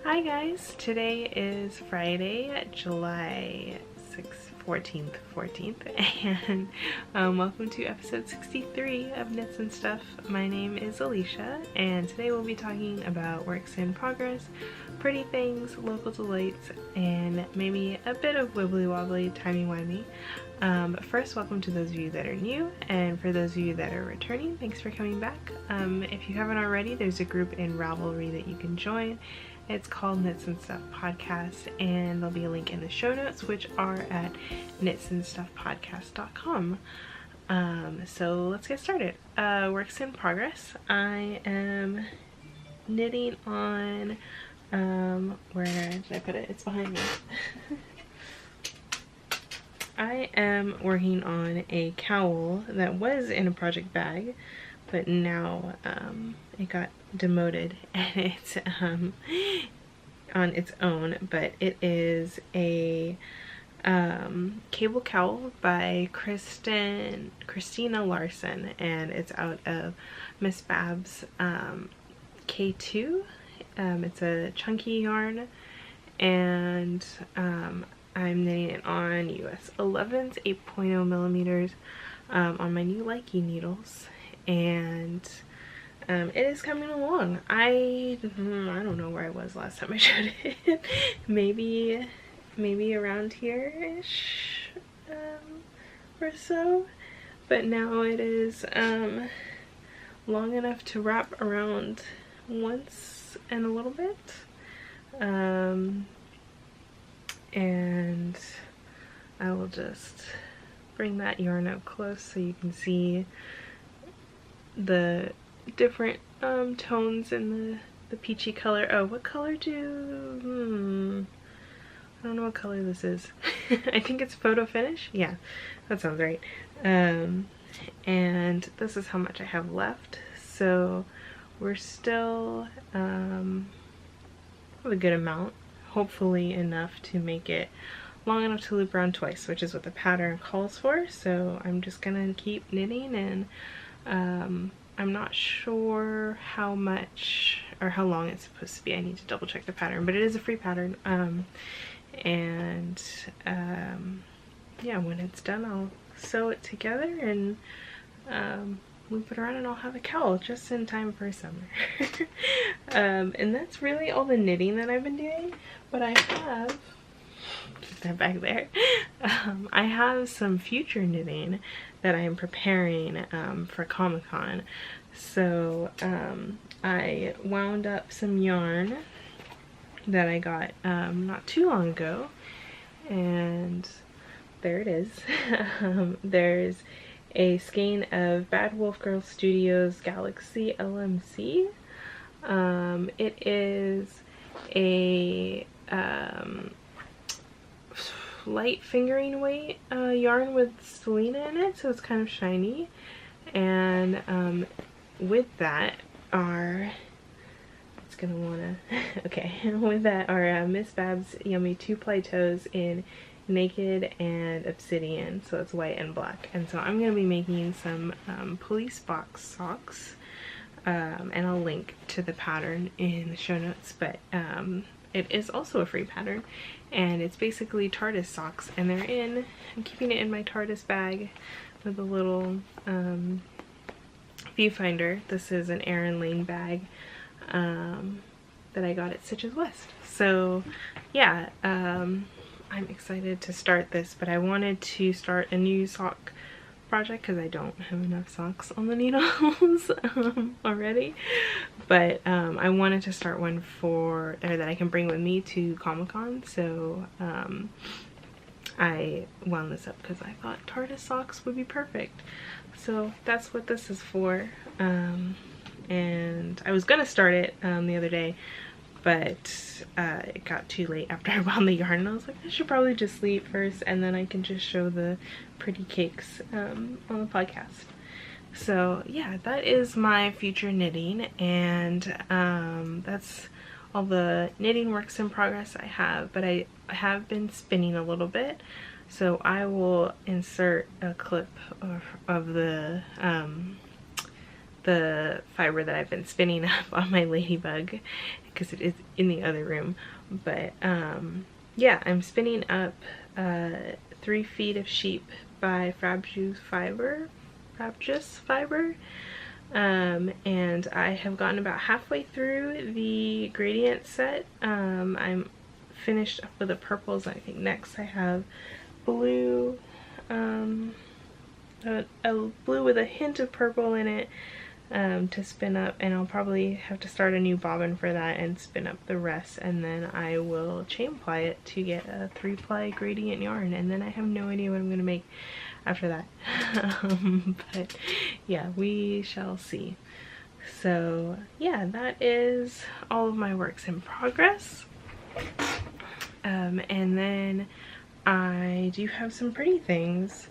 Hi guys, today is Friday, July 14th, and welcome to episode 63 of Knits and Stuff. My name is Alicia, and today we'll be talking about works in progress, pretty things, local delights, and maybe a bit of wibbly wobbly, timey-wimey. But first, welcome to those of you that are new, and for those of you that are returning, thanks for coming back. If you haven't already, there's a group in Ravelry that you can join. It's called Knits and Stuff Podcast, and there'll be a link in the show notes, which are at knitsandstuffpodcast.com. So let's get started. Works in progress. I am knitting on, where did I put it? It's behind me. I am working on a cowl that was in a project bag, but now it got demoted and it's on its own, but it is a cable cowl by Christina Larson, and it's out of Miss Babs K2. It's a chunky yarn, and I'm knitting it on US 11s 8.0 millimeters on my new Likey needles, and it is coming along. I don't know where I was last time I showed it. maybe around here-ish or so, but now it is long enough to wrap around once and a little bit. And I will just bring that yarn up close so you can see the different tones in the peachy color. Oh, what color do I don't know what color this is. I think it's Photo Finish. Yeah, that sounds right. And this is how much I have left, so we're still have a good amount, hopefully enough to make it long enough to loop around twice, which is what the pattern calls for. So I'm just gonna keep knitting, and I'm not sure how much or how long it's supposed to be. I need to double check the pattern, but it is a free pattern. Yeah, when it's done, I'll sew it together and loop it around, and I'll have a cowl just in time for summer. And that's really all the knitting that I've been doing, but I have, put that back there, I have some future knitting that I am preparing for Comic-Con. So I wound up some yarn that I got not too long ago, and there it is. There's a skein of Bad Wolf Girl Studios Galaxy LMC. It is a light fingering weight yarn with Selena in it, so it's kind of shiny, and with that are with that are Miss Babs Yummy 2-ply toes in Naked and Obsidian, so it's white and black. And so I'm going to be making some police box socks, and I'll link to the pattern in the show notes, but it is also a free pattern, and it's basically TARDIS socks, and I'm keeping it in my TARDIS bag with a little viewfinder. This is an Erin Lane bag that I got at Stitches West. So yeah, I'm excited to start this, but I wanted to start a new sock project because I don't have enough socks on the needles already, but I wanted to start one that I can bring with me to Comic-Con. So I wound this up because I thought TARDIS socks would be perfect. So that's what this is for. And I was gonna start it the other day, but it got too late after I wound the yarn, and I was like, I should probably just sleep first, and then I can just show the pretty cakes on the podcast. So yeah, that is my future knitting, and that's all the knitting works in progress I have, but I have been spinning a little bit, so I will insert a clip of the fiber that I've been spinning up on my ladybug, because it is in the other room. But yeah, I'm spinning up 3 Feet of Sheep by Frabjous Fiber. And I have gotten about halfway through the gradient set. I'm finished up with the purples. I think next I have blue, a blue with a hint of purple in it, to spin up, and I'll probably have to start a new bobbin for that and spin up the rest, and then I will chain ply it to get a 3-ply gradient yarn, and then I have no idea what I'm gonna make after that. But yeah, we shall see. So yeah, that is all of my works in progress. And then I do have some pretty things.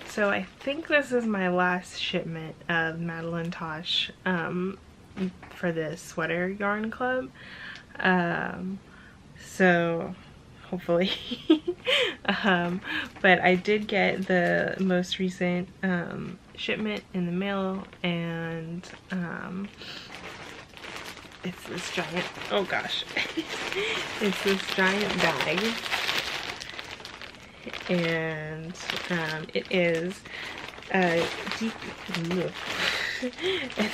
So I think this is my last shipment of Madeline Tosh for the Sweater Yarn Club. So hopefully. But I did get the most recent shipment in the mail, and it's this giant, oh gosh, it's this giant bag. And it is it's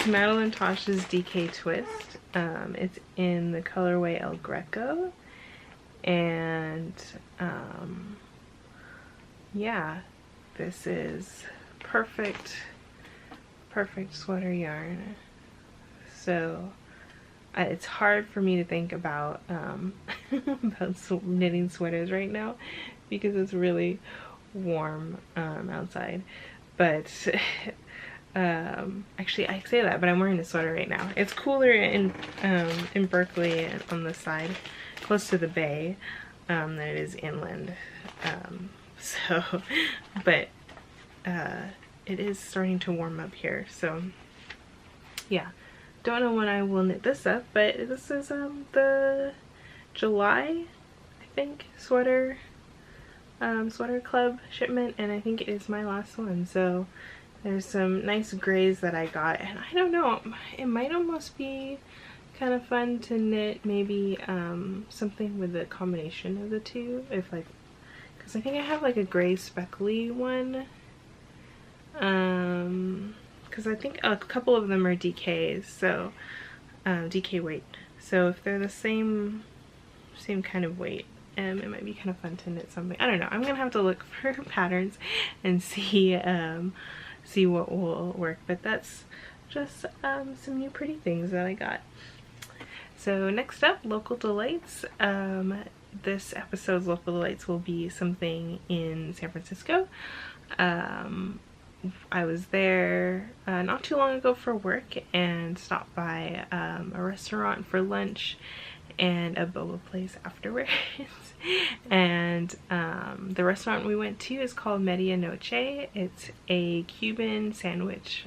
Madeline Tosh's DK Twist. It's in the colorway El Greco, and yeah, this is perfect sweater yarn. So it's hard for me to think about about knitting sweaters right now because it's really warm outside. But actually I say that, but I'm wearing a sweater right now. It's cooler in Berkeley on the side close to the bay than it is inland. So but it is starting to warm up here, so yeah. Don't know when I will knit this up, but this is the July, I think, sweater club shipment, and I think it is my last one. So there's some nice grays that I got, and I don't know, it might almost be kind of fun to knit maybe something with a combination of the two, if like, because I think I have like a gray speckly one, because I think a couple of them are DKs, so DK weight. So if they're the same kind of weight, it might be kind of fun to knit something. I don't know. I'm gonna have to look for patterns and see see what will work. But that's just some new pretty things that I got. So next up, Local Delights. This episode's Local Delights will be something in San Francisco. I was there not too long ago for work and stopped by a restaurant for lunch and a boba place afterwards. And the restaurant we went to is called Medianoche. It's a Cuban sandwich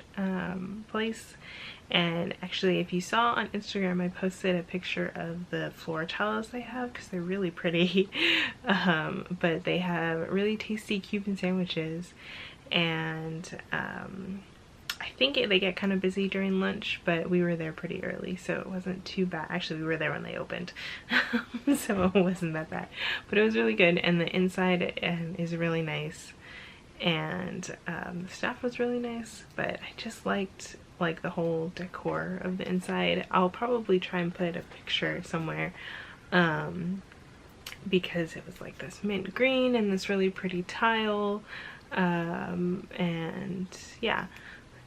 place. And actually, if you saw on Instagram, I posted a picture of the floor tiles they have because they're really pretty. But they have really tasty Cuban sandwiches. And I think they get kind of busy during lunch, but we were there pretty early, so it wasn't too bad. Actually, we were there when they opened, so it wasn't that bad. But it was really good, and the inside is really nice, and the staff was really nice. But I just liked like the whole decor of the inside. I'll probably try and put a picture somewhere, because it was like this mint green and this really pretty tile. And yeah,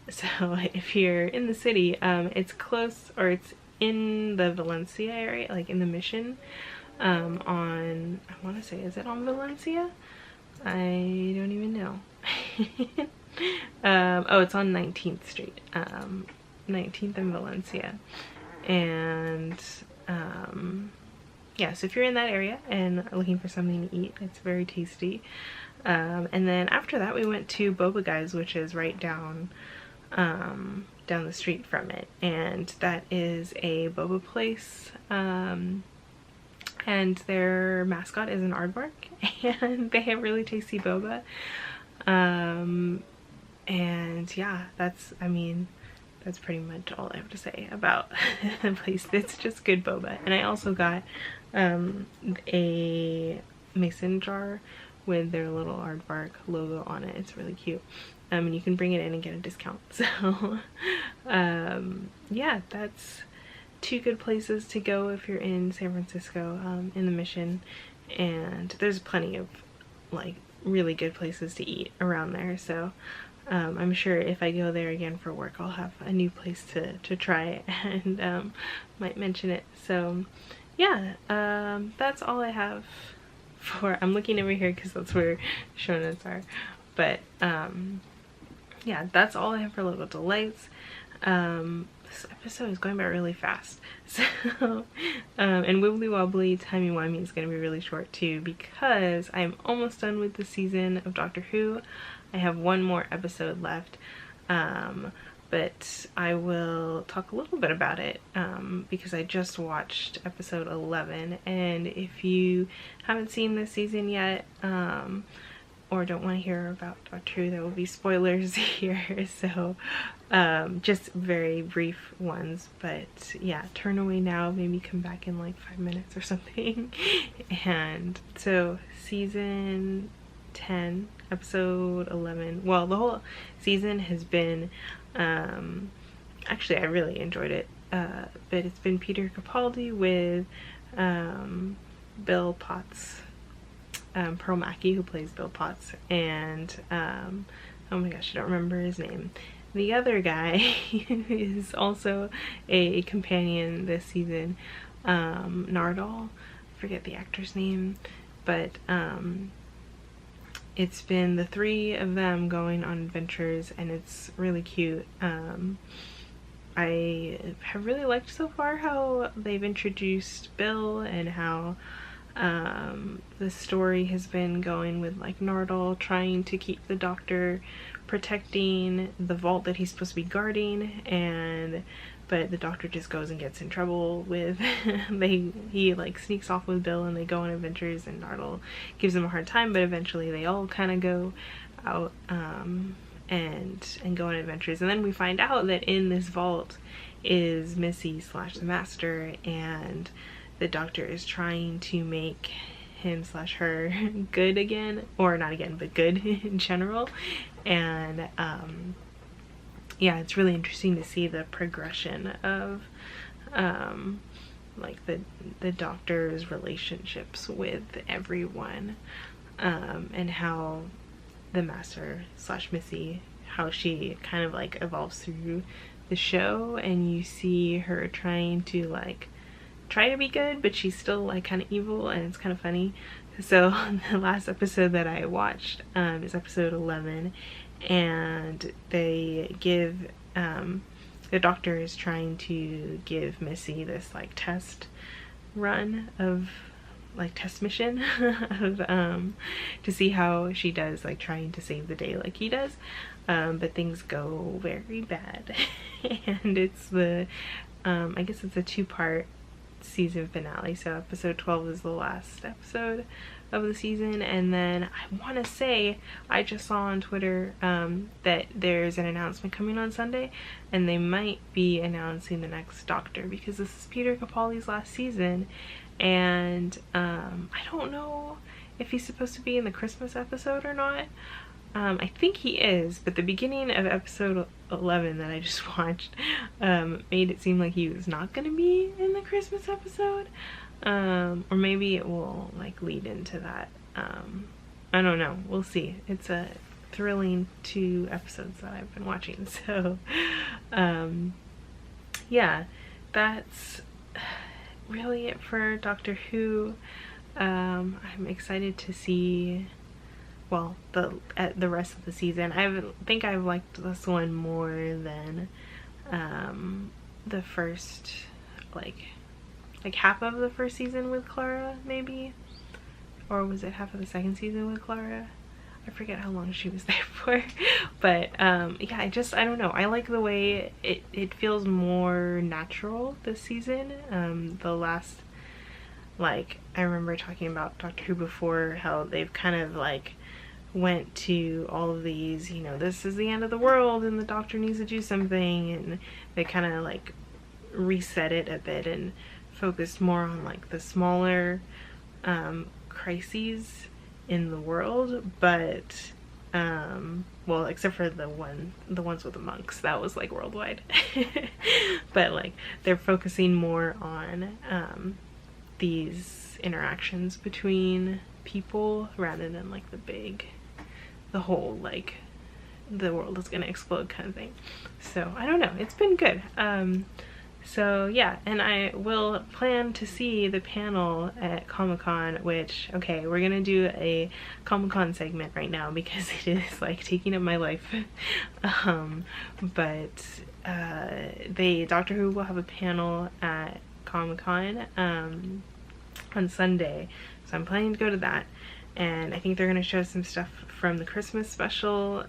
so if you're in the city, it's close, or it's in the Valencia area, like in the Mission, on, I want to say, is it on Valencia? I don't even know. Oh, it's on 19th Street, 19th and Valencia. And yeah, so if you're in that area and looking for something to eat, it's very tasty. And then after that we went to Boba Guys, which is right down the street from it, and that is a boba place, and their mascot is an aardvark, and they have really tasty boba, and yeah, that's, I mean, that's pretty much all I have to say about the place. It's just good boba. And I also got a mason jar with their little aardvark logo on it. It's really cute. And you can bring it in and get a discount. So yeah, that's 2 good places to go if you're in San Francisco, in the Mission. And there's plenty of like really good places to eat around there, so I'm sure if I go there again for work I'll have a new place to try and might mention it. So yeah, that's all I have for, I'm looking over here because that's where show notes are, but yeah, that's all I have for Local Delights. This episode is going by really fast, so and Wibbly Wobbly Timey Wimey is going to be really short too, because I'm almost done with the season of Doctor Who. I have 1 more episode left, but I will talk a little bit about it because I just watched episode 11, and if you haven't seen this season yet, or don't want to hear about Doctor Who, there will be spoilers here, so just very brief ones. But yeah, turn away now, maybe come back in like 5 minutes or something. And so season 10, episode 11, well, the whole season has been, actually I really enjoyed it, but it's been Peter Capaldi with Bill Potts, Pearl Mackie, who plays Bill Potts, and oh my gosh, I don't remember his name. The other guy is also a companion this season, Nardole, I forget the actor's name, but it's been the 3 of them going on adventures, and it's really cute. I have really liked so far how they've introduced Bill and how the story has been going with like Nardole trying to keep the Doctor protecting the vault that he's supposed to be guarding, but the Doctor just goes and gets in trouble with he like sneaks off with Bill and they go on adventures, and Nardole gives them a hard time, but eventually they all kind of go out and go on adventures. And then we find out that in this vault is Missy / the Master, and the Doctor is trying to make him / her good again, or not again, but good in general. And yeah, it's really interesting to see the progression of like the Doctor's relationships with everyone, and how the Master / Missy, how she kind of like evolves through the show, and you see her trying to like try to be good, but she's still like kind of evil, and it's kind of funny. So the last episode that I watched is episode 11, and they give the Doctor is trying to give Missy this like test run of like test mission of to see how she does, like trying to save the day like he does, but things go very bad. And it's the I guess it's a 2-part season finale, so episode 12 is the last episode of the season. And then I want to say I just saw on Twitter that there's an announcement coming on Sunday, and they might be announcing the next Doctor, because this is Peter Capaldi's last season, and I don't know if he's supposed to be in the Christmas episode or not. I think he is, but the beginning of episode 11 that I just watched made it seem like he was not going to be in the Christmas episode, or maybe it will like lead into that. I don't know, we'll see. It's a thrilling 2 episodes that I've been watching, so yeah, that's really it for Doctor Who. I'm excited to see, well, the rest of the season. I think I've liked this one more than the first, like half of the first season with Clara, maybe, or was it half of the second season with Clara? I forget how long she was there for, but yeah, I don't know, I like the way it feels more natural this season. The last, like, I remember talking about Doctor Who before, how they've kind of like went to all of these, you know, this is the end of the world and the doctor needs to do something, and they kind of like reset it a bit and focused more on like the smaller crises in the world. But well, except for the ones with the monks, that was like worldwide. But like they're focusing more on these interactions between people rather than like the whole like the world is gonna explode kind of thing. So I don't know, it's been good. So yeah, and I will plan to see the panel at Comic-Con, which, okay, we're gonna do a Comic-Con segment right now because it is like taking up my life. But Doctor Who will have a panel at Comic-Con on Sunday, so I'm planning to go to that. And I think they're gonna show some stuff from the Christmas special.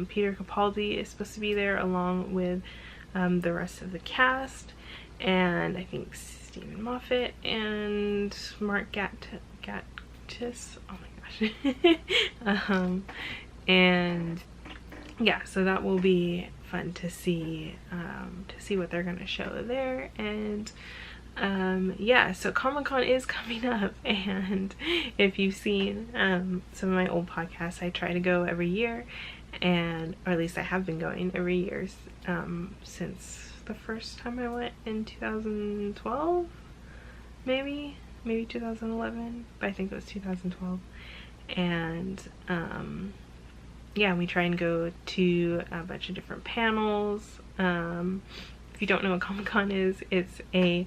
Peter Capaldi is supposed to be there along with the rest of the cast, and I think Stephen Moffat and Mark Gatiss. Oh my gosh. And yeah, so that will be fun to see what they're gonna show there. And yeah, so Comic-Con is coming up, and if you've seen some of my old podcasts, I try to go every year, or at least I have been going every year since the first time I went in 2012, maybe 2011, but I think it was 2012. And yeah, we try and go to a bunch of different panels. If you don't know what Comic-Con is, it's a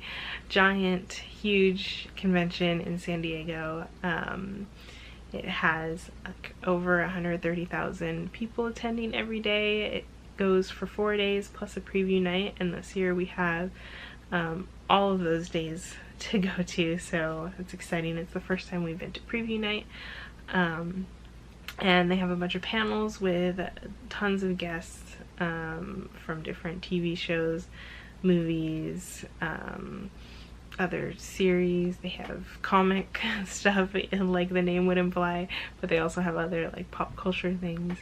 giant, huge convention in San Diego. It has like over 130,000 people attending every day. It goes for 4 days plus a preview night, and this year we have all of those days to go to, so it's exciting. It's the first time we've been to preview night. And they have a bunch of panels with tons of guests from different TV shows, movies, other series. They have comic stuff, like the name would imply, but they also have other like pop culture things.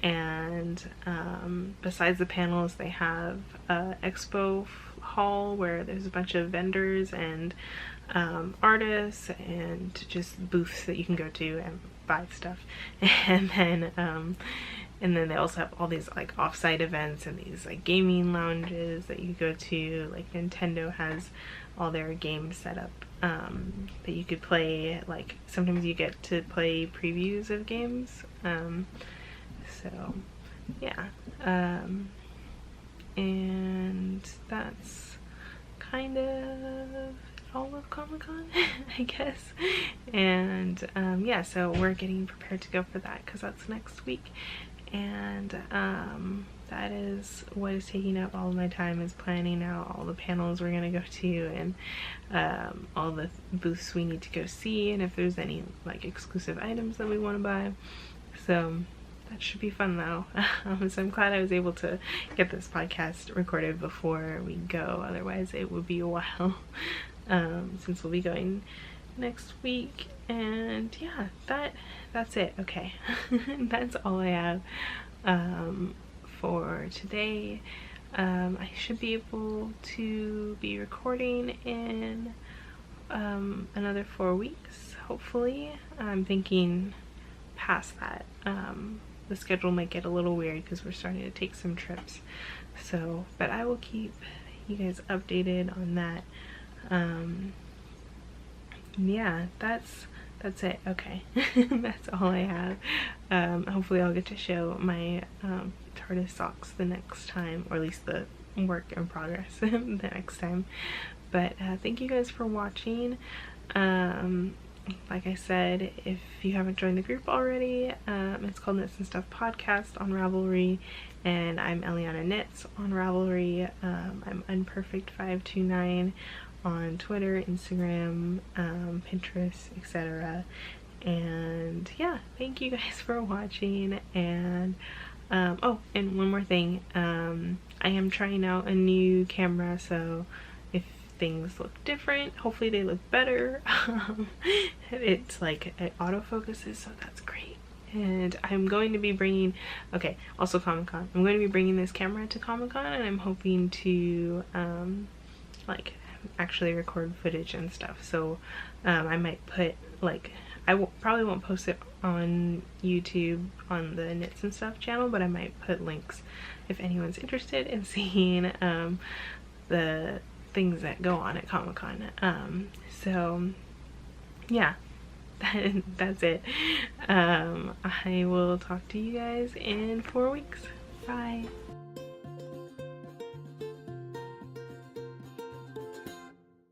And besides the panels, they have expo hall where there's a bunch of vendors and artists and just booths that you can go to and buy stuff. And then they also have all these like off-site events and these like gaming lounges that you go to. Like Nintendo has all their games set up that you could play. Like sometimes you get to play previews of games. So yeah, and that's kind of all of Comic-Con, I guess. And yeah, so we're getting prepared to go for that because that's next week. And that is what is taking up all of my time, is planning out all the panels we're gonna go to, and all the booths we need to go see, and if there's any like exclusive items that we want to buy. So that should be fun though. So I'm glad I was able to get this podcast recorded before we go, otherwise it would be a while since we'll be going next week. And yeah, that's it. Okay. That's all I have for today. I should be able to be recording in another 4 weeks, hopefully. I'm thinking past that. The schedule might get a little weird because we're starting to take some trips. So, but I will keep you guys updated on that. Yeah, that's it. Okay. That's all I have. Hopefully I'll get to show my TARDIS socks the next time, or at least the work in progress the next time. But thank you guys for watching. Like I said, if you haven't joined the group already, it's called Knits and Stuff Podcast on Ravelry, and I'm Eliana Knits on Ravelry. I'm Unperfect529 on Twitter, Instagram, Pinterest, etc. And yeah, thank you guys for watching. And oh, and one more thing, I am trying out a new camera, so if things look different, hopefully they look better. It's like it autofocuses, so that's great. And I'm going to be bringing, okay, also Comic-Con. I'm going to be bringing this camera to Comic-Con, and I'm hoping to like actually record footage and stuff. So I might put like, probably won't post it on YouTube on the Knits and Stuff channel, but I might put links if anyone's interested in seeing the things that go on at Comic-Con. So yeah, that's it. I will talk to you guys in 4 weeks. Bye.